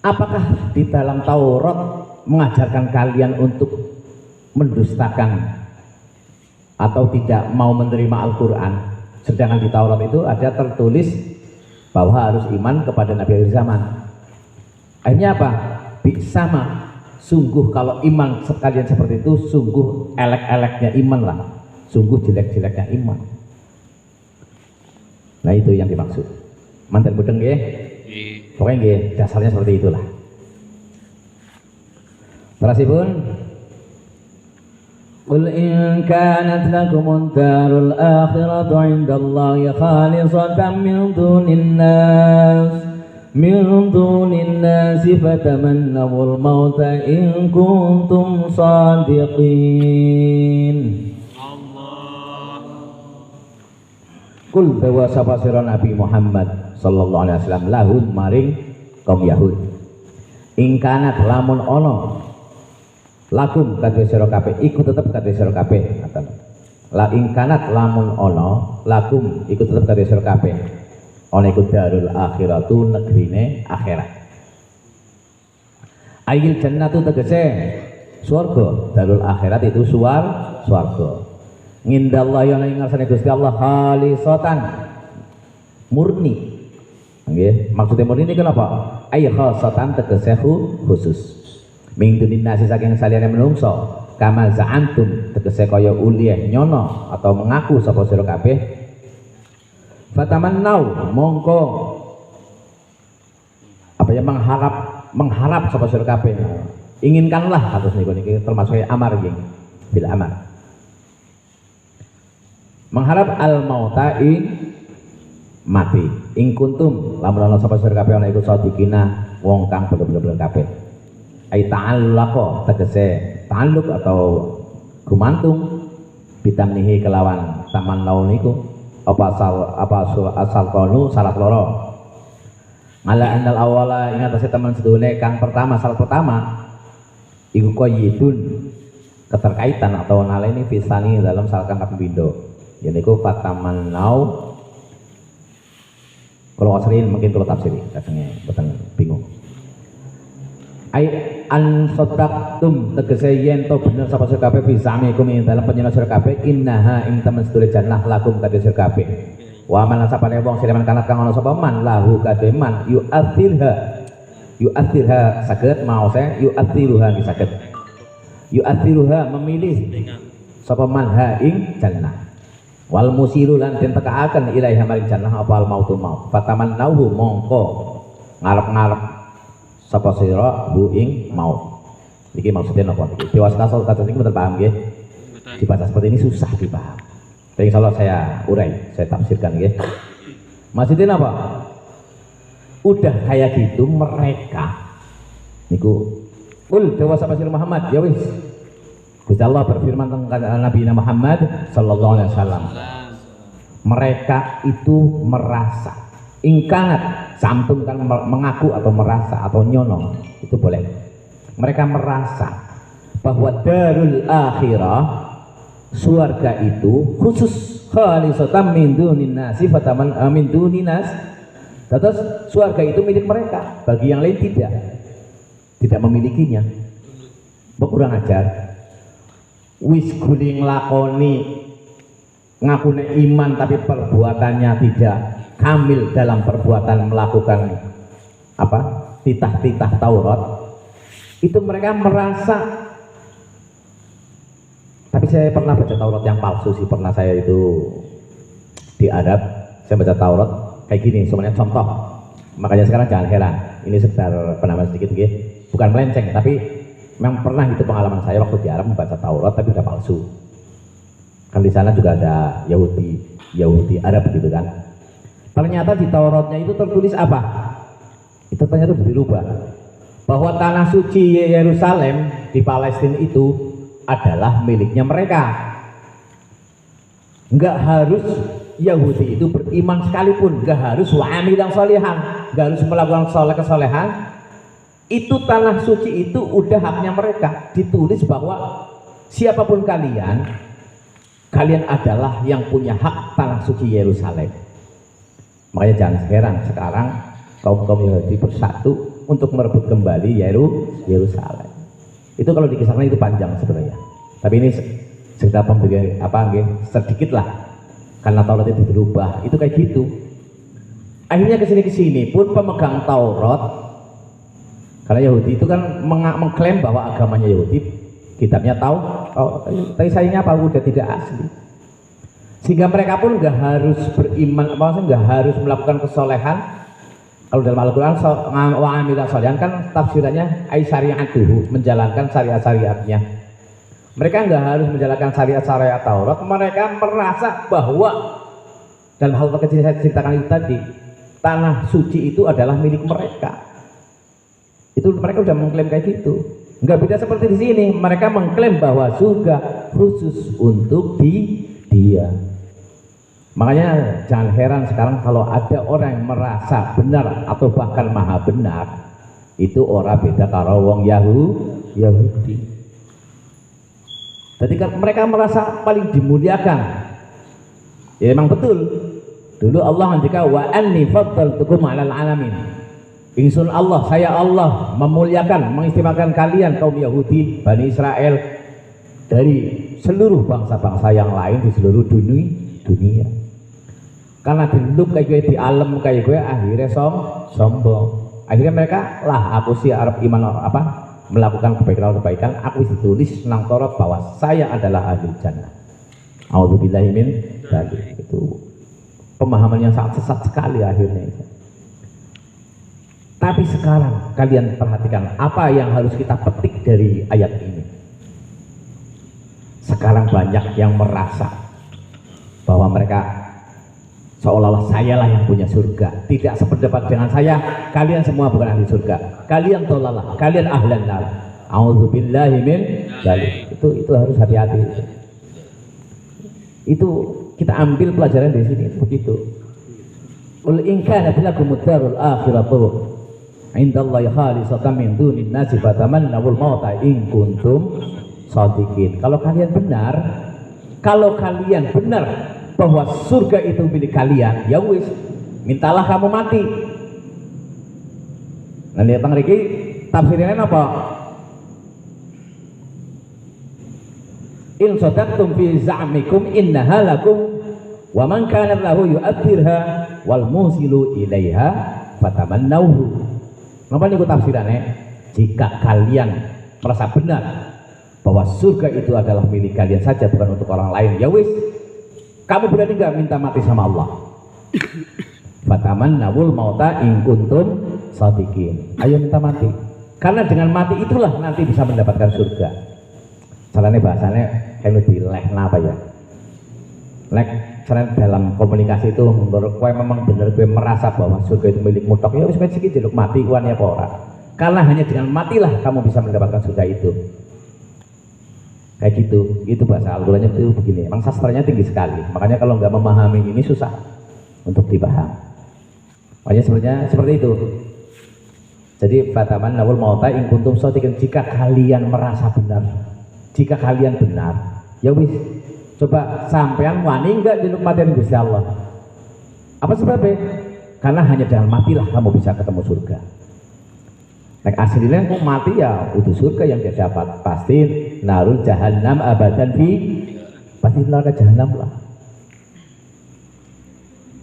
Apakah di dalam Taurat mengajarkan kalian untuk mendustakan atau tidak mau menerima Al-Quran? Sedangkan di Taurat itu ada tertulis bahwa harus iman kepada Nabi akhir zaman. Akhirnya apa? Sama, sungguh kalau iman sekalian seperti itu, sungguh elek-eleknya iman lah, sungguh jelek-jeleknya iman. Nah itu yang dimaksud. Mantan mudeng ya? Pokoknya nggih, dasarnya seperti itulah. Terusipun Qul in kanat lakum darul akhiratu 'indallahi khalisatan min dunin nas fatamannawul mauta in kuntum shadiqin. Qul bahwa sapa sira Nabi Muhammad sallallahu alaihi wasallam lahum maring kaum Yahud. In kanat lamun ono lakum kadhe sira kabeh iku tetep kadhe sira kabeh ngaten. La ingkanat lamun ono lakum iku tetep kadhe sira kabeh. Ana iku darul akhiratu negrine akhirat. Ail jannatu tegese swarga. Darul akhirat itu swarga. ngindallah yana ing ngarsane Gusti Allah khalisatan murni. Nggih, maksudnya murni ini kenapa? Ay khasatan tegese khusus. Min dunin nasi saking saliyane menungso, kama za'antum tegese kaya ulih nyono atau mengaku sapa sira kabeh. Fatamannau mongko apa ya mengharap sapa sira kabeh. Inginkanlah kados niku niki termasuk amar nggih. Bil amar. Mengharap al mauta mati ing kuntum lamun ana sapa sira kabeh ana iku sadikina wong kang bener-bener kabeh ai ta'allaqa tegese ta'alluq atau gumantung bitamnihi kelawan taman laun niku apa asal kono syarat loro ala annal awala ing atase teman sedune kang pertama syarat pertama iku qayyidun keterkaitan atau naleni fisani dalam syarat kang kapindo yaiku fatamannau. Kalau asrin mungkin kalau tafsiri katanya boten bingung. Ai an sadaqtum tegese yen to bener sapa sira kabeh bisa mikum ing dalem panjenengan sira kabeh innaha ing temen sedulur jannah lakum kadhe sira kabeh. Wa man sapane wong sireman kanat kang ana sapa man lahu kadhe man yu'athirha saged maose yu'athiruha saged. Yu'athiruha memilih sapa man ha ing jannah. Wal musiru lan den tekaaken ilaiha maring jannah apa al mautu maut fatamannauhu mongko ngarep-ngarep sapa sira bu ing maut. Iki maksudnya napa iki? Dewasa kata ini betul paham nggih? Dibaca seperti ini susah dipaham. Tapi insyaallah saya urai, saya tafsirkan nggih. Maksudnya apa? Udah kayak gitu mereka niku dewasa Nabi Muhammad ya wis. Gusti Allah berfirman tentang Nabi Muhammad sallallahu alaihi wasallam. Mereka itu merasa ingkanat samtum kan mengaku atau merasa atau nyono itu boleh. Mereka merasa bahwa darul akhirah surga itu khusus khalisatan min dunin nasi fataman min duninas. Terus surga itu milik mereka, bagi yang lain tidak memilikinya. Kurang ajar. Wis guling lakoni ngakune iman tapi perbuatannya tidak kamil dalam perbuatan melakukan apa titah-titah Taurat itu mereka merasa. Tapi saya pernah baca Taurat yang palsu sih, pernah saya itu di Arab saya baca Taurat kayak gini sebenarnya contoh, makanya sekarang jangan heran ini sekedar penambahan sedikit bukan melenceng tapi memang pernah itu pengalaman saya waktu di Arab membaca Taurat tapi udah palsu. Kan di sana juga ada Yahudi Arab gitu kan. Ternyata di Tauratnya itu tertulis apa? Itu ternyata dirubah. Bahwa tanah suci Yerusalem di Palestina itu adalah miliknya mereka. Enggak harus Yahudi itu beriman sekalipun, enggak harus wa'amilan sholihan, enggak harus melakukan kesolehan. Itu tanah suci itu udah haknya mereka. Ditulis bahwa siapapun kalian adalah yang punya hak tanah suci Yerusalem. Makanya jangan heran sekarang kaum Yahudi bersatu untuk merebut kembali Yerusalem. Itu kalau dikisahkan itu panjang sebenarnya. Tapi ini sekedar pemberi sedikit lah. Karena Taurat itu berubah, itu kayak gitu. Akhirnya kesini pun pemegang Taurat. Karena Yahudi itu kan mengklaim bahwa agamanya Yahudi, kitabnya tahu, tapi sayangnya apa udah tidak asli. Sehingga mereka pun nggak harus beriman, maksudnya nggak harus melakukan kesolehan. Kalau dalam Al-Quran wa'amilan sholihan kan tafsirannya ay syari'atuhu, menjalankan syariat-syariatnya. Mereka nggak harus menjalankan syariat-syariat Taurat. Mereka merasa bahwa dalam hal kecil saya ceritakan itu tadi, tanah suci itu adalah milik mereka. Itu mereka udah mengklaim kayak gitu. Nggak beda seperti di sini. Mereka mengklaim bahwa surga khusus untuk dia. Makanya jangan heran sekarang kalau ada orang yang merasa benar atau bahkan maha benar, itu orang beda karo wong Yahudi. Jadi mereka merasa paling dimuliakan. Ya memang betul. Dulu Allah ngendika wa anni faddaltukum 'alal 'alamin. Ingsun Allah, saya Allah memuliakan, mengistimewakan kalian kaum Yahudi, Bani Israel dari seluruh bangsa-bangsa yang lain di seluruh dunia. Karena diluk kayak gue, di alam kayak gue, akhirnya sombong. Akhirnya mereka lah, aku sih Arab iman apa melakukan kebaikan, aku ditulis nang Taurat bahwa saya adalah ahli jannah. A'udzubillahi min dzalik. Itu pemahaman yang sangat sesat sekali akhirnya itu. Tapi sekarang kalian perhatikan apa yang harus kita petik dari ayat ini. Sekarang banyak yang merasa bahwa mereka seolah-olah sayalah yang punya surga. Tidak sependapat dengan saya, kalian semua bukan ahli surga. Kalian tolalah, kalian ahlan nar. A'udzubillahi min dzalik. Itu harus hati-hati. Itu kita ambil pelajaran dari sini begitu. Qul in kana lakumud darul akhiratu indallahi khalisatan min dunin nasi fatamannawul mauta in kuntum shadiqin. Kalau kalian benar bahwa surga itu milik kalian, ya wis, mintalah kamu mati. Nah, lihat tang riki tafsirnya apa? In sadaqtum fi za'mikum innaha lakum wa man kana lahu yu'athirha wal musilu ilaiha fatamannawhu. Napa niku tafsirannya? Jika kalian merasa benar bahwa surga itu adalah milik kalian saja, bukan untuk orang lain, ya wis, kamu berani nggak minta mati sama Allah? Fatamannawul mauta in kuntum shadiqin. Ayo minta mati. Karena dengan mati itulah nanti bisa mendapatkan surga. Caranya bahasanya kayak dileh apa ya? Lek caranya dalam komunikasi itu menurut kowe memang bener kowe merasa bahwa surga itu milikmu tok, ya wis kowe iki jeluk mati kuwi apa ora. Karena hanya dengan matilah kamu bisa mendapatkan surga itu. Kayak gitu, itu bahasa Al-Qur'annya itu begini. Memang sastranya tinggi sekali. Makanya kalau nggak memahami ini susah untuk dipaham. Makanya sebenarnya seperti itu. Jadi fatamannawul mauta in kuntum shadiqin, jika kalian merasa benar, jika kalian benar, ya wis, coba sampean wani enggak jeluk matian Gusti Allah. Apa sebabnya? Karena hanya dengan matilah kamu bisa ketemu surga. Nek aslinya kok mati ya udah surga yang dia dapat, pasti narul jahannam abadan fi, pasti neraka jahanam lah.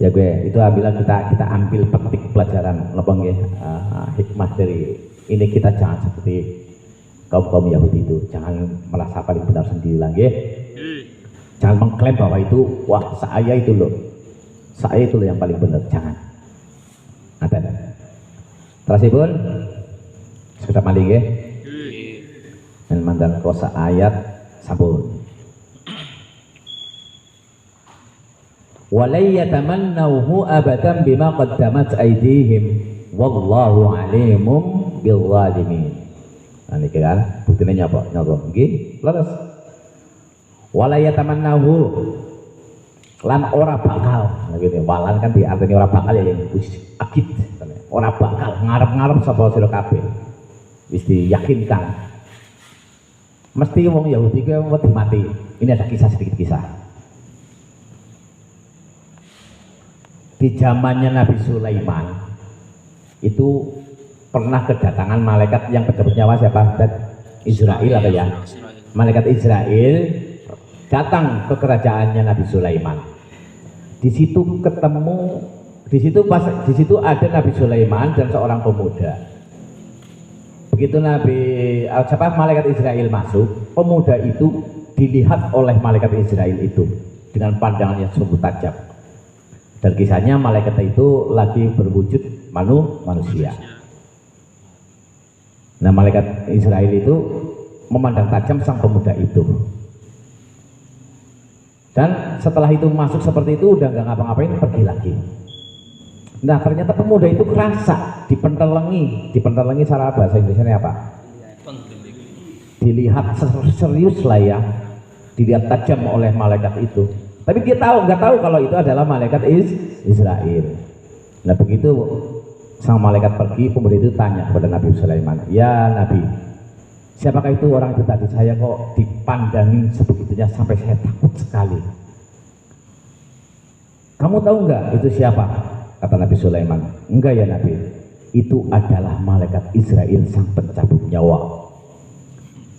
Ya gue itu ambillah kita ambil petik pelajaran apa nggih, hikmah dari ini. Kita jangan seperti kaum Yahudi itu, jangan merasa paling benar sendiri lagi. Jangan mengklaim bahwa itu wah saya itu loh yang paling benar, jangan. Ada. Terasipun sudah maling ya. Dan mandan kosa ayat sabun. Walay yatamannawhu abadan bima qaddamat aydihim wallahu alimum bil zalimin. Nah niki kan buktine nyapa nggih leres. Walay yatamannawhu lan ora bakal, ngene walan kan diartine ora bakal ya yang akid. Ora bakal ngarep-ngarep sapa sira kabeh. Wis diyakinkan. Mesti wong Yahudi kuwi wedi mati. Ini ada kisah, sedikit kisah. Di zamannya Nabi Sulaiman itu pernah kedatangan malaikat yang pencabut nyawa siapa? Israel apa ya? Malaikat Israel datang ke kerajaannya Nabi Sulaiman. Di situ ada Nabi Sulaiman dan seorang pemuda. Begitu malaikat Israel masuk, pemuda itu dilihat oleh malaikat Israel itu dengan pandangan yang sungguh tajam. Dan kisahnya malaikat itu lagi berwujud manusia. Nah, malaikat Israel itu memandang tajam sang pemuda itu. Dan setelah itu masuk seperti itu, udah nggak ngapa-ngapain, pergi lagi. Nah, ternyata pemuda itu kerasa dipentelengi cara bahasa Indonesia apa? Dilihat serius lah ya, dilihat tajam oleh malaikat itu. Tapi dia nggak tahu kalau itu adalah malaikat Israel. Nah, begitu sang malaikat pergi, pemuda itu tanya kepada Nabi Sulaiman, ya Nabi, siapakah itu orang itu tadi? Saya kok dipandangin sebegitunya sampai saya takut sekali. Kamu tahu nggak itu siapa? Kata Nabi Sulaiman, enggak ya Nabi, itu adalah malaikat Israel sang pencabut nyawa.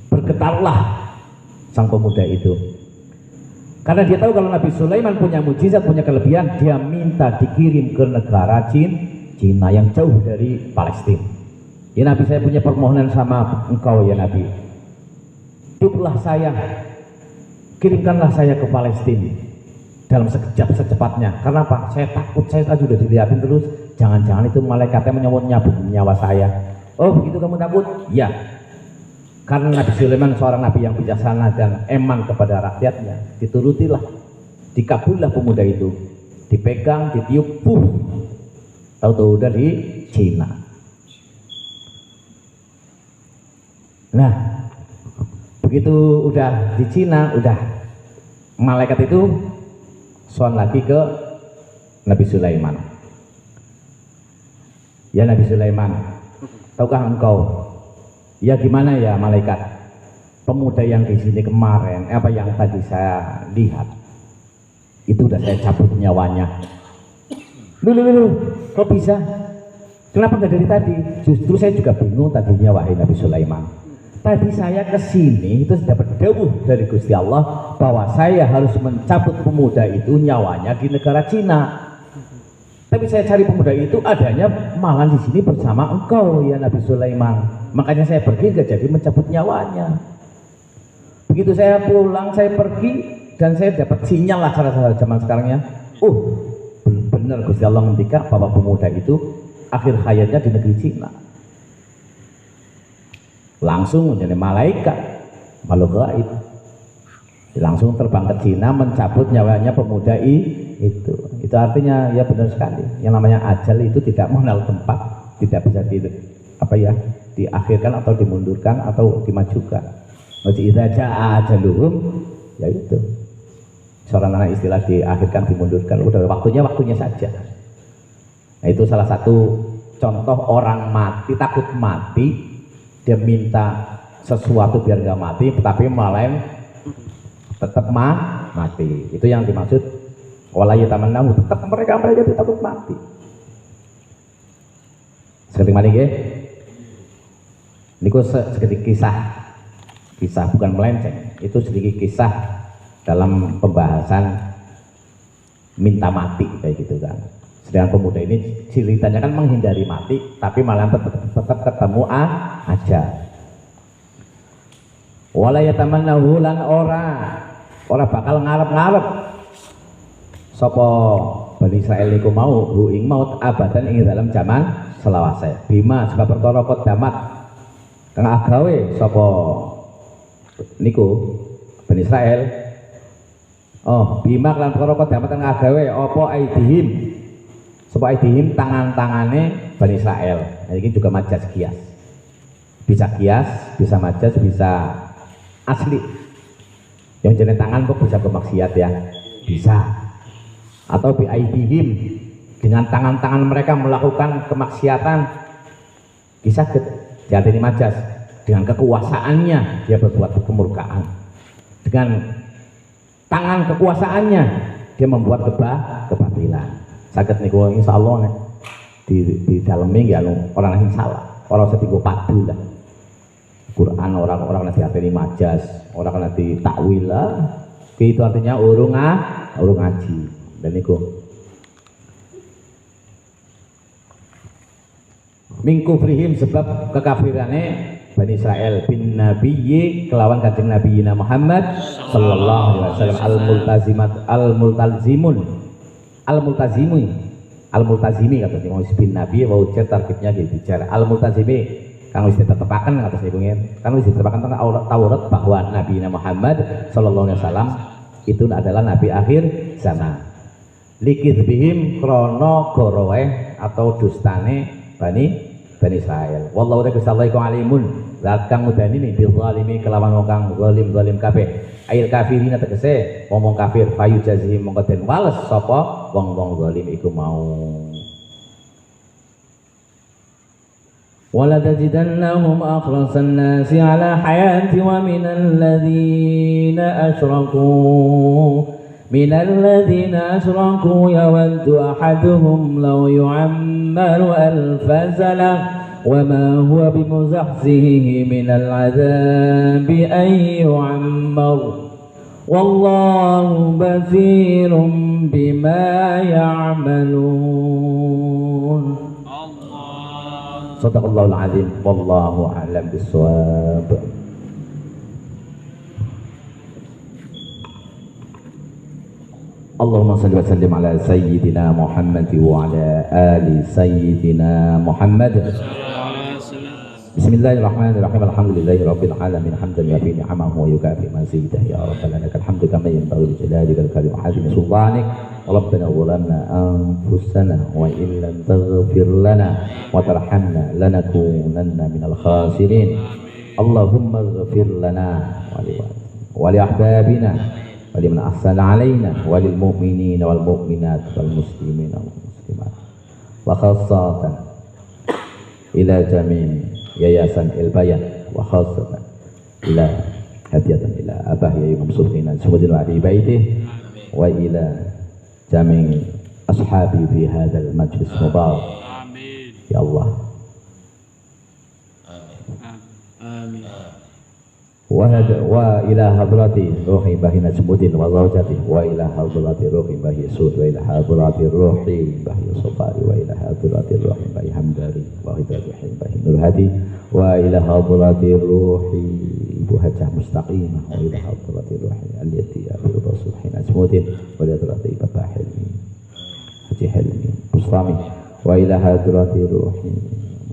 Bergetarlah sang pemuda itu. Karena dia tahu kalau Nabi Sulaiman punya mujizat, punya kelebihan, dia minta dikirim ke negara Cina yang jauh dari Palestina. Ya Nabi, saya punya permohonan sama engkau ya Nabi. Titiplah saya, kirimkanlah saya ke Palestina dalam sekejap secepatnya. Karena apa? Saya takut, saya sudah dilihatin terus. Jangan-jangan itu malaikatnya menyabut nyawa saya. Oh begitu kamu takut? Ya. Karena Nabi Sulaiman seorang nabi yang bijaksana dan eman kepada rakyatnya, diturutilah, dikabullah pemuda itu, dipegang, ditiup, tahu-tahu udah di Cina. Nah, begitu udah di Cina, udah malaikat itu soal lagi ke Nabi Sulaiman. Ya Nabi Sulaiman, tahukah engkau? Ya gimana ya malaikat, pemuda yang di sini kemarin, apa yang tadi saya lihat, itu udah saya cabut nyawanya. Loh, kok bisa? Kenapa nggak dari tadi? Justru saya juga bingung tadinya wahai Nabi Sulaiman. Tadi saya ke sini itu dapat dawuh dari Gusti Allah bahwa saya harus mencabut pemuda itu nyawanya di negara Cina. Tapi saya cari pemuda itu adanya malah di sini bersama engkau ya Nabi Sulaiman. Makanya saya pergi gak jadi mencabut nyawanya. Begitu saya pulang, saya pergi dan saya dapat sinyal lah cara zaman sekarangnya. Oh, benar Gusti Allah ngendika bahwa pemuda itu akhir hayatnya di negeri Cina. Langsung menjadi malaikat, makhluk gaib. Langsung terbang ke Cina mencabut nyawanya pemuda itu. Itu artinya ya benar sekali. Yang namanya ajal itu tidak mengenal tempat, tidak bisa diakhirkan atau dimundurkan atau dimajukan. Idza jaa ajaluhum, ya itu. Seorang anak istilah diakhirkan, dimundurkan, udah waktunya saja. Nah, itu salah satu contoh orang mati, takut mati, dia minta sesuatu biar nggak mati, tapi malah tetap mati. Itu yang dimaksud wala yatamannahu, tetap mereka itu takut mati. Seketik mati nggih. Niku sedikit kisah bukan melenceng, itu sedikit kisah dalam pembahasan minta mati kayak gitu kan. Sedangkan pemuda ini ceritanya kan menghindari mati, tapi malah tetap ketemu aja. Wala yatamannahu, lan ora bakal ngarep-ngarep sapa Bani Israil niku mau hu ing maut abadan ing dalam zaman selawase. Bima sebab perkara kodamat kang agawe sapa niku Bani Israil. Oh, bima lan perkara kodamat kang agawe apa aidihim. Sapa aidihim tangan-tangane Bani Israil. Nah, ini juga majas kias. Bisa kias, bisa majas, bisa asli. Yang jenis tangan kok bisa bermaksiat ya? Bisa. Atau bi aidihim, dengan tangan-tangan mereka melakukan kemaksiatan, bisa jadi ini majas. Dengan kekuasaannya dia berbuat kemurkaan. Dengan tangan kekuasaannya dia membuat kebatilan. Saged niku insyaallah di daleme nggih orang lain salah. Orang setigo padu lah. Quran orang nanti artinya majas, orang nanti takwil lah. Itu artinya urung ngaji. Dan niku min kufrihim, sebab kekafirane Bani Israel bin nabiyyi kelawan kanjeng Nabi Muhammad sallallahu alaihi wasallam al-multazimi kata sing bin nabi wa ujar tarkibnya bicara al-multazimi kang wis ditetepaken atas niku kan wis ditetepaken tentang Taurat bahwa Nabi Muhammad sallallahu alaihi wasallam itu adalah nabi akhir zaman. Likidbihim krono gorowe atau dustane Bani Israel. Wallahu ta'ala alimun. Zat kang mudani nih bil zalimi kelawan wong kang zalim kabeh. Ail kafirin tegese ngomong kafir fayu jazihim mongko den wales sapa wong-wong zalim iku mau. Wala tajidannahum akhrasan nasi ala hayati wa minal ladzina asyraku من الذين أشركوا يود أحدهم لو يعمر ألف سنة وما هو بمزحزحه من العذاب أن يعمر والله بصير بما يعملون. Sadaqallahul azim. Wallahu a'lam bissawab. Allahumma salli wa sallim ala sayyidina Muhammad wa ala ali sayyidina Muhammad. Bismillahirrahmanirrahim. Alhamdulillahi rabbil alamin hamdan yafi ni'amahu wa yukafi mazidah ya rabbana lakal hamdu kama yanbaghi li jalalika al-karim wa hazimi sultanik. Rabbana zalamna anfusana wa in lam taghfir lana wa tarhamna lanakunanna minal khasirin. Allahumma ighfir lana wa li ahbabina waliman ahsana alaina walil mu'minina wal mu'minat wal muslimina wal muslimat wa khassatan ila jami' yayasan Ilbayan wa khassatan ila hadiyatan ila abah ya imam sultan sumudin wa ahli baitih wa ila jami' ashabi fi hadzal majlis mubarak. Amin ya Allah. Amin. Wa ila hadrati ruhi bahi Najmuddin wa zawjati wa ila hadrati ruhi bahi Sud wa ila hadrati ruhi bahi Sofari wa ila hadrati ruhi bahi Hamdari wa hadrati ruhi bahi Nur Hadi wa ila hadrati ruhi Ibu Hajah Mustaqimah wa ila hadrati ruhi Al-Yati Abi Rasul Najmuddin wa ila hadrati Bapak Hilmi Haji Hilmi Bustami wa ila hadrati ruhi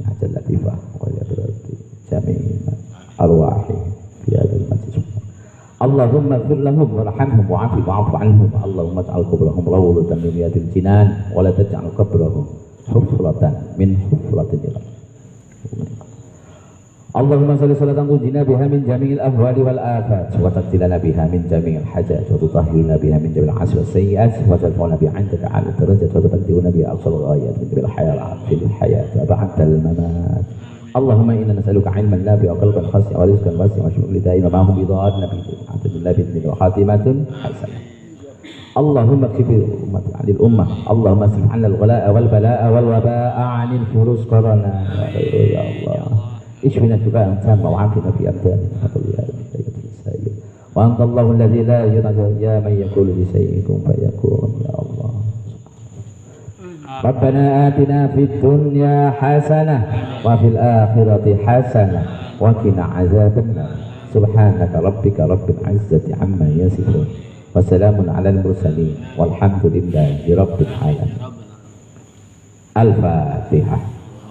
Hajar Latifah wa ila hadrati jami' arwahi في هذا المجلس. اللهم اغفر لهم وارحمهم واعف عنهم. اللهم اجعل قبرهم روضة من رياض الجنان ولا تجعل قبرهم حفرة من حفرة النار. اللهم صل صلاة تنجينا بها من جميع الأهوال والآفات وتقضي لنا بها من جميع الحاجات وتطهرنا بها من جميع العصر والسيئات وترفعنا بها عندك على الدرجات وتبلغنا بها أقصى الغايات من جميع الحياة في الحياة وبعد الممات. اللهم إنا نسألك علما نافعا وقلبا خاشعا ورزقا واسعا وشكرا دائما معهم بضاعة نبيك عبد الله بن وخاتمة حسنة. اللهم اكشف عن الأمة. اللهم اصرف عنا الغلاء والبلاء والوباء عن الفلوس قرنا يا الله. اشفنا شفاء تاما وعافنا في أبداننا وأنت الله الذي لا يضع يا من يقول لشيء كن فيكون يا الله. ربنا آتنا في الدنيا حسنة وفي الآخرة حسنة وقنا عذاب النار. سبحانك ربك رب العزة عما يصفون وسلام على المرسلين والحمد لله رب العالمين. الفاتحة.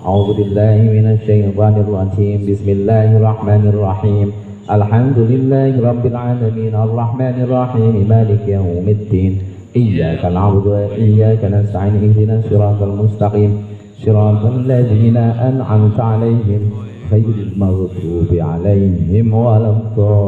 أعوذ بالله من الشيطان الرجيم. بسم الله الرحمن الرحيم. الحمد لله رب العالمين الرحمن الرحيم مالك يوم الدين. إياك نعبد وإياك نستعين اهدنا الصراط المستقيم صراط الذين أنعمت عليهم غير المغضوب عليهم ولا الضالين.